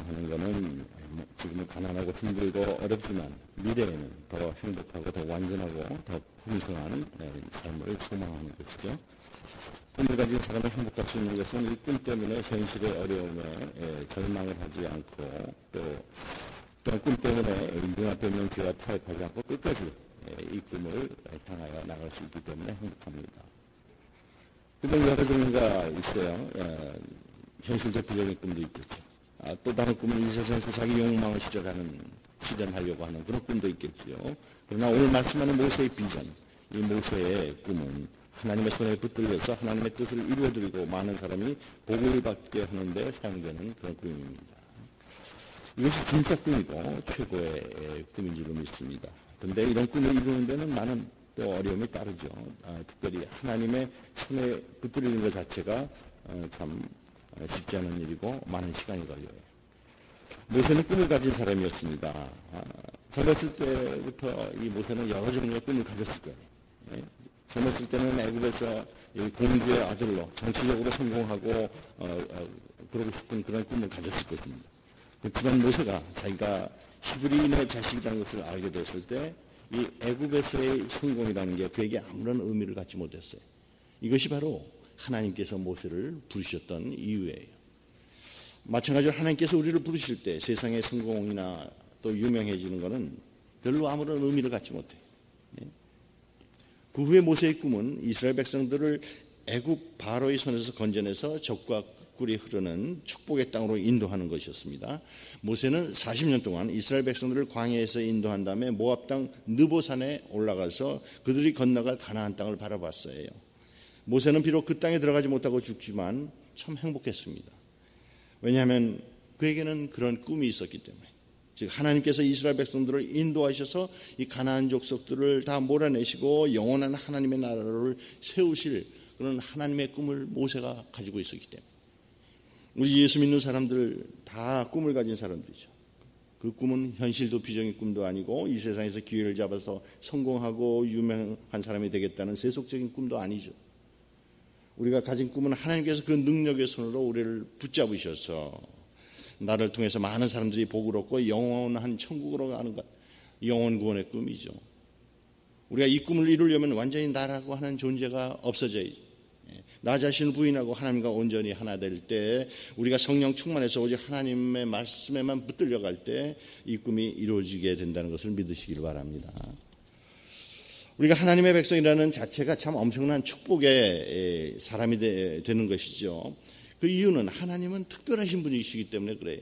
하는 것은 지금은 가난하고 힘들고 어렵지만 미래에는 더 행복하고 더 완전하고 더 풍성한 삶을 소망하는 것이죠. 꿈을 가진 사람이 행복할 수 있는 것은 이 꿈 때문에 현실의 어려움에 절망을 하지 않고 또 꿈 때문에 눈앞에 있는 죄와 타협하지 않고 끝까지 이 꿈을 향하여 나갈 수 있기 때문에 행복합니다. 꿈은 여러 종류가 있어요. 현실적 비전의 꿈도 있겠죠. 또 다른 꿈은 이 세상에서 자기 욕망을 실현하려고 하는 그런 꿈도 있겠죠. 그러나 오늘 말씀하는 모세의 비전, 이 모세의 꿈은 하나님의 손에 붙들려서 하나님의 뜻을 이루어드리고 많은 사람이 복을 받게 하는데 사용되는 그런 꿈입니다. 이것이 진짜 꿈이고 최고의 꿈인 줄 믿습니다. 그런데 이런 꿈을 이루는 데는 많은 또 어려움이 따르죠. 특별히 하나님의 손에 붙들리는 것 자체가 참 쉽지 않은 일이고 많은 시간이 걸려요. 모세는 꿈을 가진 사람이었습니다. 젊었을 때부터 이 모세는 여러 종류의 꿈을 가졌을 거예요. 젊었을 때는 애굽에서 공주의 아들로 정치적으로 성공하고 그러고 싶은 그런 꿈을 가졌을 것입니다. 그렇지만 모세가 자기가 히브리인의 자식이라는 것을 알게 됐을 때 이 애굽에서의 성공이라는 게 그에게 아무런 의미를 갖지 못했어요. 이것이 바로 하나님께서 모세를 부르셨던 이유예요. 마찬가지로 하나님께서 우리를 부르실 때 세상의 성공이나 또 유명해지는 것은 별로 아무런 의미를 갖지 못해요. 그 후에 모세의 꿈은 이스라엘 백성들을 애굽 바로의 손에서 건져내서 적과 꿀이 흐르는 축복의 땅으로 인도하는 것이었습니다. 모세는 40년 동안 이스라엘 백성들을 광야에서 인도한 다음에 모압 땅 느보산에 올라가서 그들이 건너갈 가나안 땅을 바라봤어요. 모세는 비록 그 땅에 들어가지 못하고 죽지만 참 행복했습니다. 왜냐하면 그에게는 그런 꿈이 있었기 때문에, 즉 하나님께서 이스라엘 백성들을 인도하셔서 이 가나안 족속들을 다 몰아내시고 영원한 하나님의 나라를 세우실 그런 하나님의 꿈을 모세가 가지고 있었기 때문에, 우리 예수 믿는 사람들 다 꿈을 가진 사람들이죠. 그 꿈은 현실도 비정의 꿈도 아니고 이 세상에서 기회를 잡아서 성공하고 유명한 사람이 되겠다는 세속적인 꿈도 아니죠. 우리가 가진 꿈은 하나님께서 그 능력의 손으로 우리를 붙잡으셔서 나를 통해서 많은 사람들이 복을 얻고 영원한 천국으로 가는 것, 영원 구원의 꿈이죠. 우리가 이 꿈을 이루려면 완전히 나라고 하는 존재가 없어져야죠. 나 자신을 부인하고 하나님과 온전히 하나 될 때, 우리가 성령 충만해서 오직 하나님의 말씀에만 붙들려갈 때 이 꿈이 이루어지게 된다는 것을 믿으시길 바랍니다. 우리가 하나님의 백성이라는 자체가 참 엄청난 축복의 사람이 되는 것이죠. 그 이유는 하나님은 특별하신 분이시기 때문에 그래요.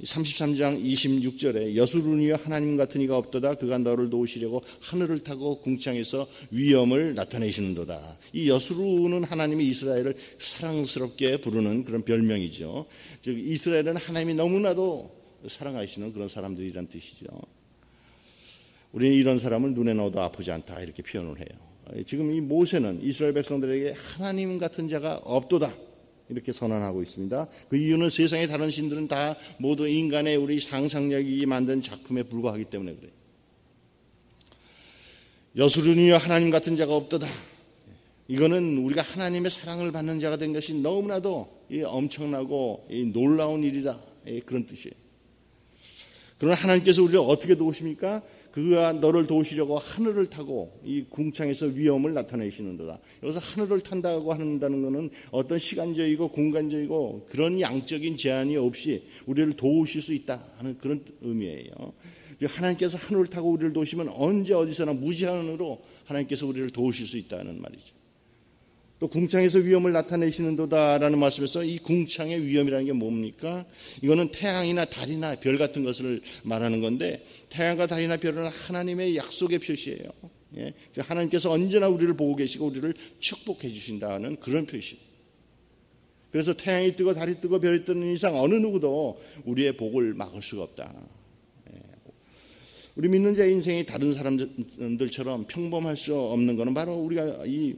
33장 26절에 여수르니와 하나님 같은 이가 없도다. 그가 너를 도우시려고 하늘을 타고 궁창에서 위엄을 나타내시는도다. 이 여수르는 하나님이 이스라엘을 사랑스럽게 부르는 그런 별명이죠. 즉 이스라엘은 하나님이 너무나도 사랑하시는 그런 사람들이란 뜻이죠. 우리는 이런 사람을 눈에 넣어도 아프지 않다 이렇게 표현을 해요. 지금 이 모세는 이스라엘 백성들에게 하나님 같은 자가 없도다 이렇게 선언하고 있습니다. 그 이유는 세상의 다른 신들은 다 모두 인간의 우리 상상력이 만든 작품에 불과하기 때문에 그래요. 여수르니와 하나님 같은 자가 없도다. 이거는 우리가 하나님의 사랑을 받는 자가 된 것이 너무나도 엄청나고 놀라운 일이다 그런 뜻이에요. 그러나 하나님께서 우리를 어떻게 도우십니까? 그가 너를 도우시려고 하늘을 타고 이 궁창에서 위엄을 나타내시는도다. 여기서 하늘을 탄다고 한다는 것은 어떤 시간적이고 공간적이고 그런 양적인 제한이 없이 우리를 도우실 수 있다 하는 그런 의미예요. 하나님께서 하늘을 타고 우리를 도우시면 언제 어디서나 무제한으로 하나님께서 우리를 도우실 수 있다는 말이죠. 또 궁창에서 위엄을 나타내시는도다라는 말씀에서 이 궁창의 위엄이라는 게 뭡니까? 이거는 태양이나 달이나 별 같은 것을 말하는 건데, 태양과 달이나 별은 하나님의 약속의 표시예요. 하나님께서 언제나 우리를 보고 계시고 우리를 축복해 주신다는 그런 표시. 그래서 태양이 뜨고 달이 뜨고 별이 뜨는 이상 어느 누구도 우리의 복을 막을 수가 없다. 우리 믿는 자의 인생이 다른 사람들처럼 평범할 수 없는 것은 바로 우리가 이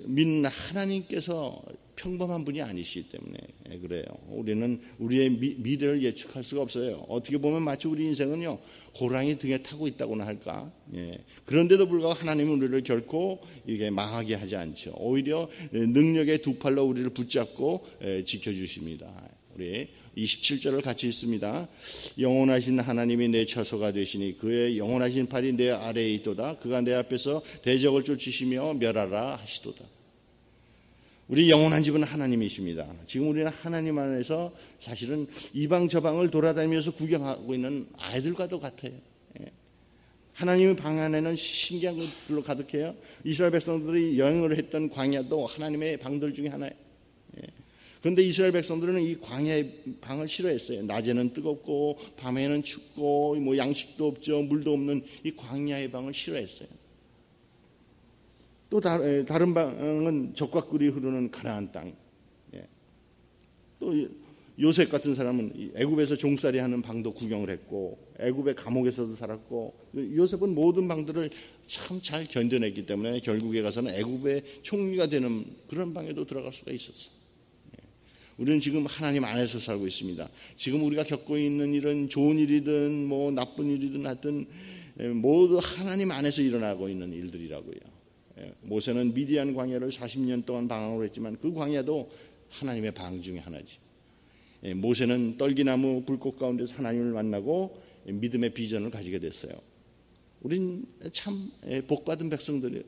믿는 하나님께서 평범한 분이 아니시기 때문에 그래요. 우리는 우리의 미래를 예측할 수가 없어요. 어떻게 보면 마치 우리 인생은요, 호랑이 등에 타고 있다고나 할까. 그런데도 불구하고 하나님은 우리를 결코 이게 망하게 하지 않죠. 오히려 능력의 두 팔로 우리를 붙잡고 지켜주십니다. 우리 27절을 같이 읽습니다. 영원하신 하나님이 내 처소가 되시니 그의 영원하신 팔이 내 아래에 있도다. 그가 내 앞에서 대적을 쫓으시며 멸하라 하시도다. 우리 영원한 집은 하나님이십니다. 지금 우리는 하나님 안에서 사실은 이방 저방을 돌아다니면서 구경하고 있는 아이들과도 같아요. 하나님의 방 안에는 신기한 것들로 가득해요. 이스라엘 백성들이 여행을 했던 광야도 하나님의 방들 중에 하나예요. 그런데 이스라엘 백성들은 이 광야의 방을 싫어했어요. 낮에는 뜨겁고 밤에는 춥고 뭐 양식도 없죠. 물도 없는 이 광야의 방을 싫어했어요. 또 다른 방은 적과 꿀이 흐르는 가나안 땅. 또 요셉 같은 사람은 애굽에서 종살이 하는 방도 구경을 했고 애굽의 감옥에서도 살았고 요셉은 모든 방들을 참 잘 견뎌냈기 때문에 결국에 가서는 애굽의 총리가 되는 그런 방에도 들어갈 수가 있었어요. 우리는 지금 하나님 안에서 살고 있습니다. 지금 우리가 겪고 있는 일은 좋은 일이든 뭐 나쁜 일이든 하여튼 모두 하나님 안에서 일어나고 있는 일들이라고요. 모세는 미디안 광야를 40년 동안 방황을 했지만 그 광야도 하나님의 방 중에 하나지. 모세는 떨기나무 불꽃 가운데서 하나님을 만나고 믿음의 비전을 가지게 됐어요. 우린 참 복받은 백성들이에요.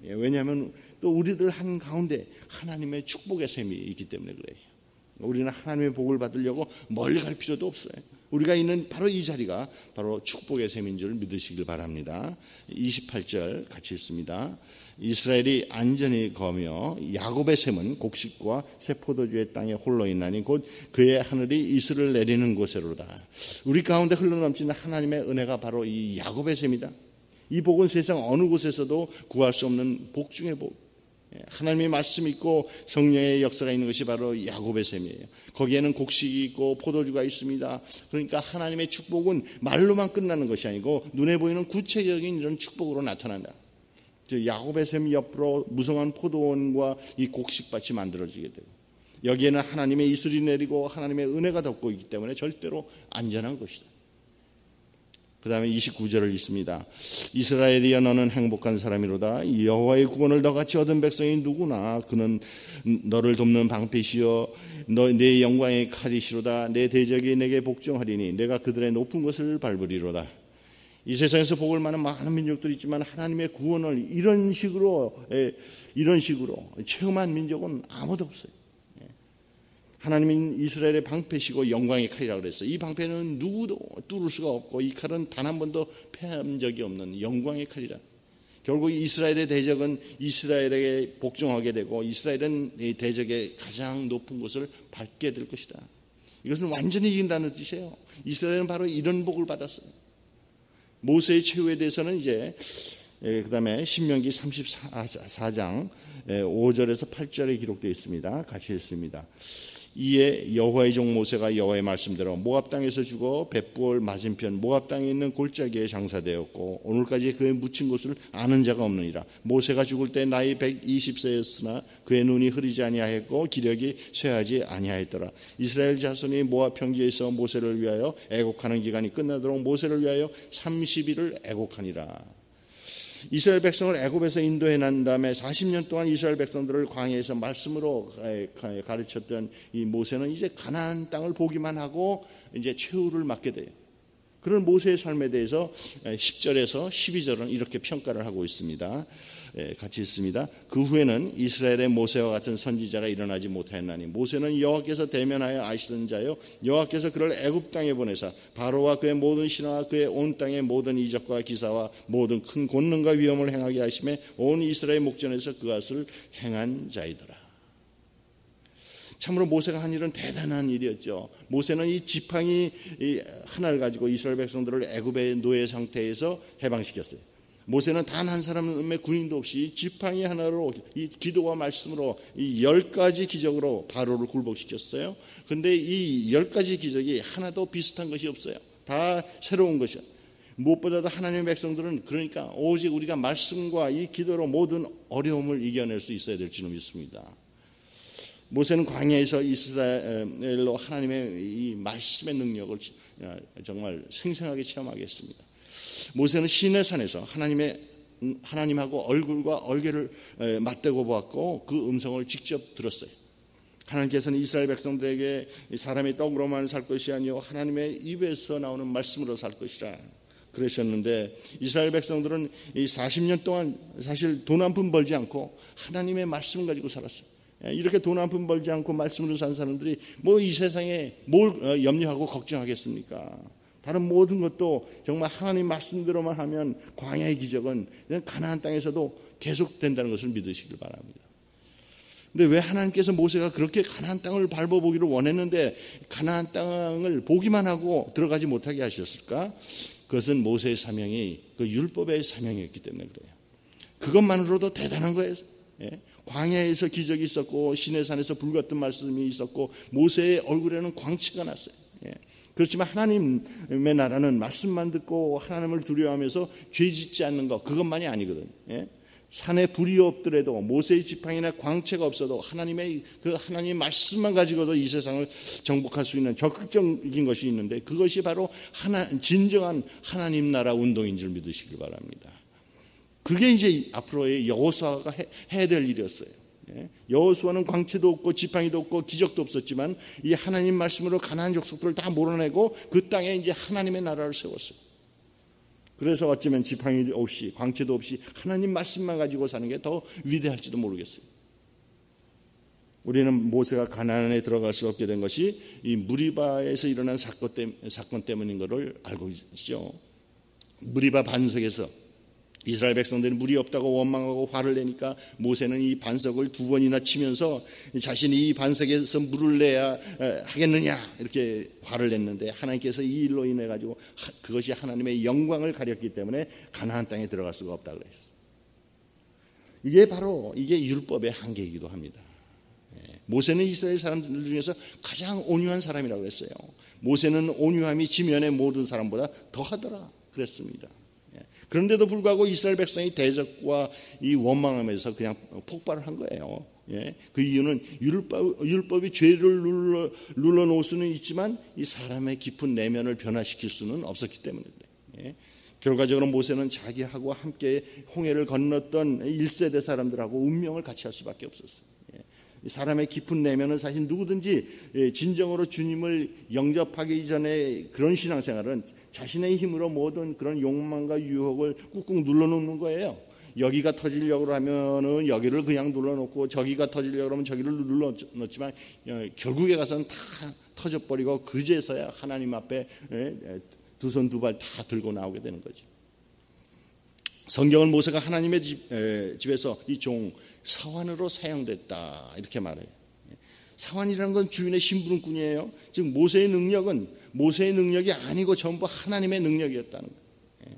왜냐하면 또 우리들 한 가운데 하나님의 축복의 셈이 있기 때문에 그래요. 우리는 하나님의 복을 받으려고 멀리 갈 필요도 없어요. 우리가 있는 바로 이 자리가 바로 축복의 셈인 줄 믿으시길 바랍니다. 28절 같이 읽습니다. 이스라엘이 안전히 거며 야곱의 셈은 곡식과 새 포도주의 땅에 홀로 있나니 곧 그의 하늘이 이슬을 내리는 곳으로다. 우리 가운데 흘러넘치는 하나님의 은혜가 바로 이 야곱의 셈이다. 이 복은 세상 어느 곳에서도 구할 수 없는 복 중의 복. 하나님의 말씀이 있고 성령의 역사가 있는 것이 바로 야곱의 셈이에요. 거기에는 곡식이 있고 포도주가 있습니다. 그러니까 하나님의 축복은 말로만 끝나는 것이 아니고 눈에 보이는 구체적인 이런 축복으로 나타난다. 야곱의 셈 옆으로 무성한 포도원과 이 곡식밭이 만들어지게 되고 여기에는 하나님의 이슬이 내리고 하나님의 은혜가 덮고 있기 때문에 절대로 안전한 것이다. 그 다음에 29절을 읽습니다. 이스라엘이여 너는 행복한 사람이로다. 여호와의 구원을 너같이 얻은 백성이 누구나. 그는 너를 돕는 방패시여 내 영광의 칼이시로다. 내 대적이 내게 복종하리니 내가 그들의 높은 것을 밟으리로다. 이 세상에서 복을 많은 많은 민족들이 있지만 하나님의 구원을 이런 식으로 체험한 민족은 아무도 없어요. 하나님은 이스라엘의 방패시고 영광의 칼이라고 그랬어요. 이 방패는 누구도 뚫을 수가 없고 이 칼은 단 한 번도 패한 적이 없는 영광의 칼이라. 결국 이스라엘의 대적은 이스라엘에게 복종하게 되고 이스라엘은 이 대적의 가장 높은 곳을 밟게 될 것이다. 이것은 완전히 이긴다는 뜻이에요. 이스라엘은 바로 이런 복을 받았어요. 모세의 최후에 대해서는 이제 그 다음에 신명기 34장 5절에서 8절에 기록되어 있습니다. 같이 읽습니다. 이에 여호와의 종 모세가 여호와의 말씀대로 모압 땅에서 죽어 벳부올 맞은편 모압 땅에 있는 골짜기에 장사되었고 오늘까지 그의 묻힌 곳을 아는 자가 없느니라. 모세가 죽을 때 나이 120세였으나 그의 눈이 흐리지 아니하였고 기력이 쇠하지 아니하였더라. 이스라엘 자손이 모압 평지에서 모세를 위하여 애곡하는 기간이 끝나도록 모세를 위하여 30일을 애곡하니라. 이스라엘 백성을 애굽에서 인도해 난 다음에 40년 동안 이스라엘 백성들을 광야에서 말씀으로 가르쳤던 이 모세는 이제 가나안 땅을 보기만 하고 이제 최후를 맞게 돼요. 그런 모세의 삶에 대해서 10절에서 12절은 이렇게 평가를 하고 있습니다. 같이 읽습니다. 그 후에는 이스라엘의 모세와 같은 선지자가 일어나지 못하였나니 모세는 여호와께서 대면하여 아시던 자요 여호와께서 그를 애굽 땅에 보내사 바로와 그의 모든 신하와 그의 온 땅의 모든 이적과 기사와 모든 큰 권능과 위엄을 행하게 하심에 온 이스라엘 목전에서 그것을 행한 자이더라. 참으로 모세가 한 일은 대단한 일이었죠. 모세는 이 지팡이 하나를 가지고 이스라엘 백성들을 애굽의 노예 상태에서 해방시켰어요. 모세는 단 한 사람의 군인도 없이 지팡이 하나로 이 기도와 말씀으로 이 10가지 기적으로 바로를 굴복시켰어요. 그런데 이 10가지 기적이 하나도 비슷한 것이 없어요. 다 새로운 것이요. 무엇보다도 하나님의 백성들은 그러니까 오직 우리가 말씀과 이 기도로 모든 어려움을 이겨낼 수 있어야 될 줄 믿습니다. 모세는 광야에서 이스라엘로 하나님의 이 말씀의 능력을 정말 생생하게 체험하게 했습니다. 모세는 시내산에서 하나님하고 얼굴과 얼개를 맞대고 보았고 그 음성을 직접 들었어요. 하나님께서는 이스라엘 백성들에게 사람의 떡으로만 살 것이 아니요 하나님의 입에서 나오는 말씀으로 살 것이라 그러셨는데, 이스라엘 백성들은 이 40년 동안 사실 돈 한 푼 벌지 않고 하나님의 말씀을 가지고 살았어요. 이렇게 돈 한 푼 벌지 않고 말씀으로 산 사람들이 뭐 이 세상에 뭘 염려하고 걱정하겠습니까? 다른 모든 것도 정말 하나님 말씀대로만 하면 광야의 기적은 가나안 땅에서도 계속된다는 것을 믿으시길 바랍니다. 근데 왜 하나님께서 모세가 그렇게 가나안 땅을 밟아보기를 원했는데 가나안 땅을 보기만 하고 들어가지 못하게 하셨을까? 그것은 모세의 사명이 그 율법의 사명이었기 때문에 그래요. 그것만으로도 대단한 거예요. 광야에서 기적이 있었고 시내산에서 불같은 말씀이 있었고 모세의 얼굴에는 광채가 났어요. 그렇지만 하나님의 나라는 말씀만 듣고 하나님을 두려워하면서 죄 짓지 않는 것, 그것만이 아니거든요. 산에 불이 없더라도 모세의 지팡이나 광채가 없어도 하나님의 그 하나님의 말씀만 가지고도 이 세상을 정복할 수 있는 적극적인 것이 있는데, 그것이 바로 진정한 하나님 나라 운동인 줄 믿으시길 바랍니다. 그게 이제 앞으로의 여호수아가 해야 될 일이었어요. 여호수아는 광채도 없고 지팡이도 없고 기적도 없었지만 이 하나님 말씀으로 가나안 족속들을 다 몰아내고 그 땅에 이제 하나님의 나라를 세웠어요. 그래서 어쩌면 지팡이 없이 광채도 없이 하나님 말씀만 가지고 사는 게 더 위대할지도 모르겠어요. 우리는 모세가 가나안에 들어갈 수 없게 된 것이 이 무리바에서 일어난 사건 때문인 것을 알고 있죠. 무리바 반석에서 이스라엘 백성들이 물이 없다고 원망하고 화를 내니까 모세는 이 반석을 2번이나 치면서 자신이 이 반석에서 물을 내야 하겠느냐 이렇게 화를 냈는데, 하나님께서 이 일로 인해 가지고 그것이 하나님의 영광을 가렸기 때문에 가나안 땅에 들어갈 수가 없다 그러셨어요. 이게 바로 이게 율법의 한계이기도 합니다. 모세는 이스라엘 사람들 중에서 가장 온유한 사람이라고 했어요. 모세는 온유함이 지면의 모든 사람보다 더하더라 그랬습니다. 그런데도 불구하고 이스라엘 백성이 대적과 이 원망함에서 그냥 폭발을 한 거예요. 그 이유는 율법이 죄를 눌러놓을 수는 있지만 이 사람의 깊은 내면을 변화시킬 수는 없었기 때문에 그래요. 결과적으로 모세는 자기하고 함께 홍해를 건넜던 1세대 사람들하고 운명을 같이 할 수밖에 없었어요. 사람의 깊은 내면은 사실 누구든지 진정으로 주님을 영접하기 전에 그런 신앙생활은 자신의 힘으로 모든 그런 욕망과 유혹을 꾹꾹 눌러놓는 거예요. 여기가 터지려고 하면은 여기를 그냥 눌러놓고 저기가 터지려고 하면 저기를 눌러놓지만 결국에 가서는 다 터져버리고 그제서야 하나님 앞에 두 손 두 발 다 들고 나오게 되는 거죠. 성경은 모세가 하나님의 집에서 이 종 사환으로 사용됐다 이렇게 말해요. 사환이라는 건 주인의 심부름꾼이에요. 즉 모세의 능력이 아니고 전부 하나님의 능력이었다는 거예요.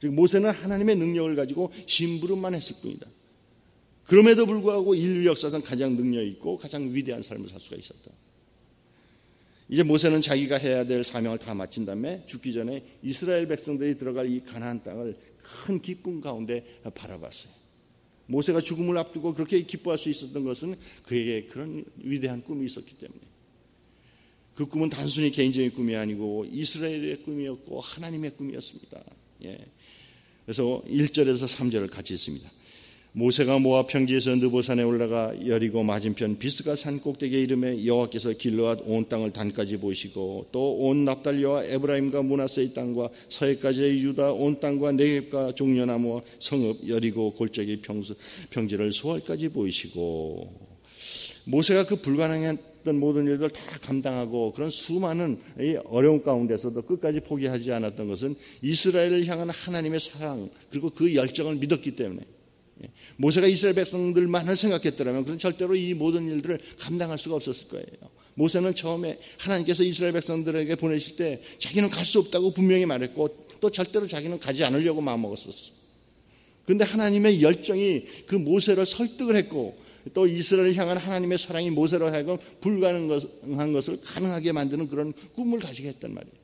즉 모세는 하나님의 능력을 가지고 심부름만 했을 뿐이다. 그럼에도 불구하고 인류 역사상 가장 능력 있고 가장 위대한 삶을 살 수가 있었다. 이제 모세는 자기가 해야 될 사명을 다 마친 다음에 죽기 전에 이스라엘 백성들이 들어갈 이 가나안 땅을 큰 기쁨 가운데 바라봤어요. 모세가 죽음을 앞두고 그렇게 기뻐할 수 있었던 것은 그에게 그런 위대한 꿈이 있었기 때문에, 그 꿈은 단순히 개인적인 꿈이 아니고 이스라엘의 꿈이었고 하나님의 꿈이었습니다. 그래서 1절에서 3절을 같이 읽습니다. 모세가 모압 평지에서 느보산에 올라가 여리고 맞은편 비스가 산 꼭대기에 이르매 여호와께서 길르앗 온 땅을 단까지 보시고 또 온 납달리와 에브라임과 므낫세의 땅과 서해까지의 유다 온 땅과 네겝과 종려나무와 성읍 여리고 골짜기 평지를 소알까지 보이시고, 모세가 그 불가능했던 모든 일들 다 감당하고 그런 수많은 어려운 가운데서도 끝까지 포기하지 않았던 것은 이스라엘을 향한 하나님의 사랑 그리고 그 열정을 믿었기 때문에, 모세가 이스라엘 백성들만을 생각했더라면 그건 절대로 이 모든 일들을 감당할 수가 없었을 거예요. 모세는 처음에 하나님께서 이스라엘 백성들에게 보내실 때 자기는 갈 수 없다고 분명히 말했고 또 절대로 자기는 가지 않으려고 마음먹었었어. 그런데 하나님의 열정이 그 모세를 설득을 했고 또 이스라엘을 향한 하나님의 사랑이 모세로 하여금 불가능한 것을 가능하게 만드는 그런 꿈을 가지게 했단 말이에요.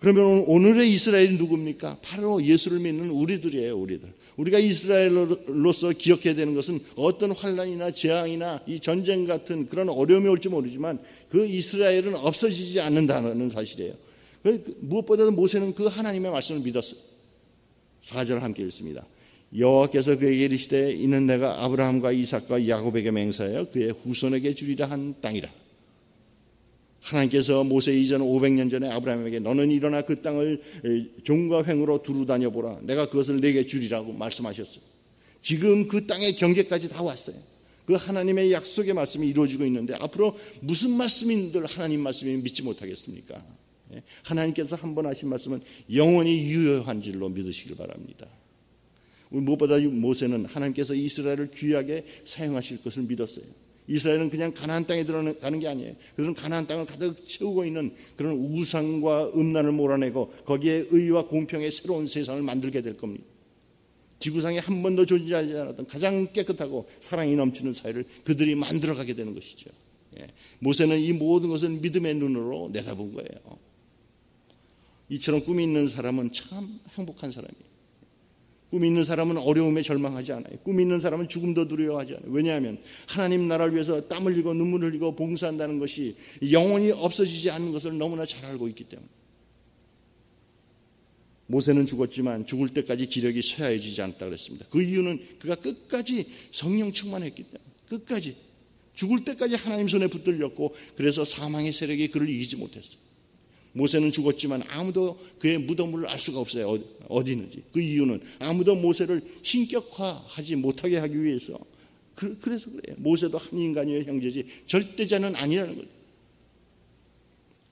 그러면 오늘의 이스라엘이 누굽니까? 바로 예수를 믿는 우리들이에요. 우리가 이스라엘로서 기억해야 되는 것은 어떤 환난이나 재앙이나 이 전쟁 같은 그런 어려움이 올지 모르지만 그 이스라엘은 없어지지 않는다는 사실이에요. 무엇보다도 모세는 그 하나님의 말씀을 믿었어요. 4절 함께 읽습니다. 여호와께서 그에게 이르시되 이는 내가 아브라함과 이삭과 야곱에게 맹세하여 그의 후손에게 주리라 한 땅이라. 하나님께서 모세 이전 500년 전에 아브라함에게 너는 일어나 그 땅을 종과 횡으로 두루 다녀보라. 내가 그것을 내게 주리라고 말씀하셨어요. 지금 그 땅의 경계까지 다 왔어요. 그 하나님의 약속의 말씀이 이루어지고 있는데 앞으로 무슨 말씀인들 하나님 말씀이 믿지 못하겠습니까? 하나님께서 한 번 하신 말씀은 영원히 유효한 줄로 믿으시길 바랍니다. 무엇보다 모세는 하나님께서 이스라엘을 귀하게 사용하실 것을 믿었어요. 이스라엘은 그냥 가나안 땅에 들어가는 게 아니에요. 그들은 가나안 땅을 가득 채우고 있는 그런 우상과 음란을 몰아내고 거기에 의와 공평의 새로운 세상을 만들게 될 겁니다. 지구상에 한 번도 존재하지 않았던 가장 깨끗하고 사랑이 넘치는 사회를 그들이 만들어가게 되는 것이죠. 모세는 이 모든 것을 믿음의 눈으로 내다본 거예요. 이처럼 꿈이 있는 사람은 참 행복한 사람이에요. 꿈이 있는 사람은 어려움에 절망하지 않아요. 꿈이 있는 사람은 죽음도 두려워하지 않아요. 왜냐하면 하나님 나라를 위해서 땀 흘리고 눈물 흘리고 봉사한다는 것이 영원히 없어지지 않는 것을 너무나 잘 알고 있기 때문에. 모세는 죽었지만 죽을 때까지 기력이 쇠하여지지 않았다 그랬습니다. 그 이유는 그가 끝까지 성령 충만했기 때문에. 끝까지 죽을 때까지 하나님 손에 붙들렸고 그래서 사망의 세력이 그를 이기지 못했어요. 모세는 죽었지만 아무도 그의 무덤을 알 수가 없어요. 어디 있는지. 그 이유는 아무도 모세를 신격화하지 못하게 하기 위해서. 그래서 그래요. 모세도 한 인간이요 형제지 절대자는 아니라는 거예요.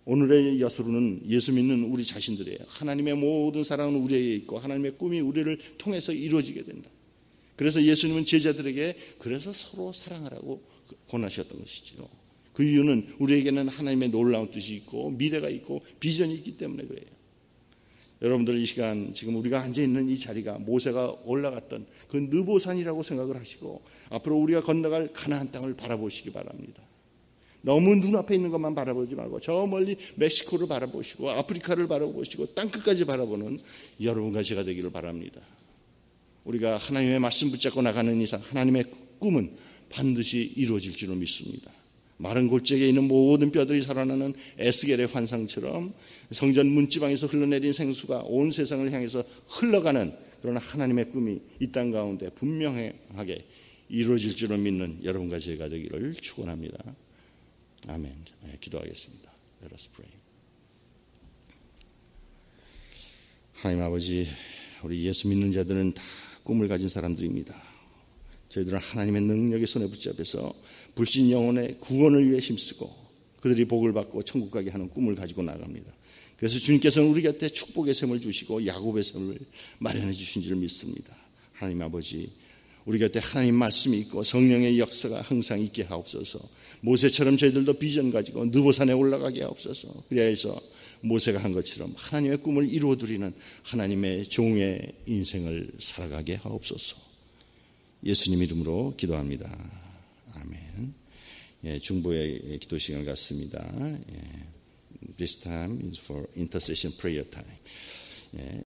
오늘의 여수로는 예수 믿는 우리 자신들이에요. 하나님의 모든 사랑은 우리에게 있고 하나님의 꿈이 우리를 통해서 이루어지게 된다. 그래서 예수님은 제자들에게 그래서 서로 사랑하라고 권하셨던 것이죠. 그 이유는 우리에게는 하나님의 놀라운 뜻이 있고 미래가 있고 비전이 있기 때문에 그래요. 여러분들 이 시간 지금 우리가 앉아있는 이 자리가 모세가 올라갔던 그 느보산이라고 생각을 하시고 앞으로 우리가 건너갈 가나안 땅을 바라보시기 바랍니다. 너무 눈앞에 있는 것만 바라보지 말고 저 멀리 멕시코를 바라보시고 아프리카를 바라보시고 땅끝까지 바라보는 여러분과 제가 되기를 바랍니다. 우리가 하나님의 말씀 붙잡고 나가는 이상 하나님의 꿈은 반드시 이루어질 줄로 믿습니다. 마른 골짜기에 있는 모든 뼈들이 살아나는 에스겔의 환상처럼 성전 문지방에서 흘러내린 생수가 온 세상을 향해서 흘러가는 그런 하나님의 꿈이 이 땅 가운데 분명하게 이루어질 줄로 믿는 여러분과 제가 되기를 축원합니다. 아멘. 기도하겠습니다. Let us pray. 하나님 아버지, 우리 예수 믿는 자들은 다 꿈을 가진 사람들입니다. 저희들은 하나님의 능력의 손에 붙잡혀서 불신 영혼의 구원을 위해 힘쓰고 그들이 복을 받고 천국 가게 하는 꿈을 가지고 나갑니다. 그래서 주님께서는 우리 곁에 축복의 샘을 주시고 야곱의 샘을 마련해 주신 줄 믿습니다. 하나님 아버지, 우리 곁에 하나님 말씀이 있고 성령의 역사가 항상 있게 하옵소서. 모세처럼 저희들도 비전 가지고 느보산에 올라가게 하옵소서. 그래서 모세가 한 것처럼 하나님의 꿈을 이루어드리는 하나님의 종의 인생을 살아가게 하옵소서. 예수님 이름으로 기도합니다. 아멘. 중보의 기도 시간 같습니다. This time is for intercession prayer time.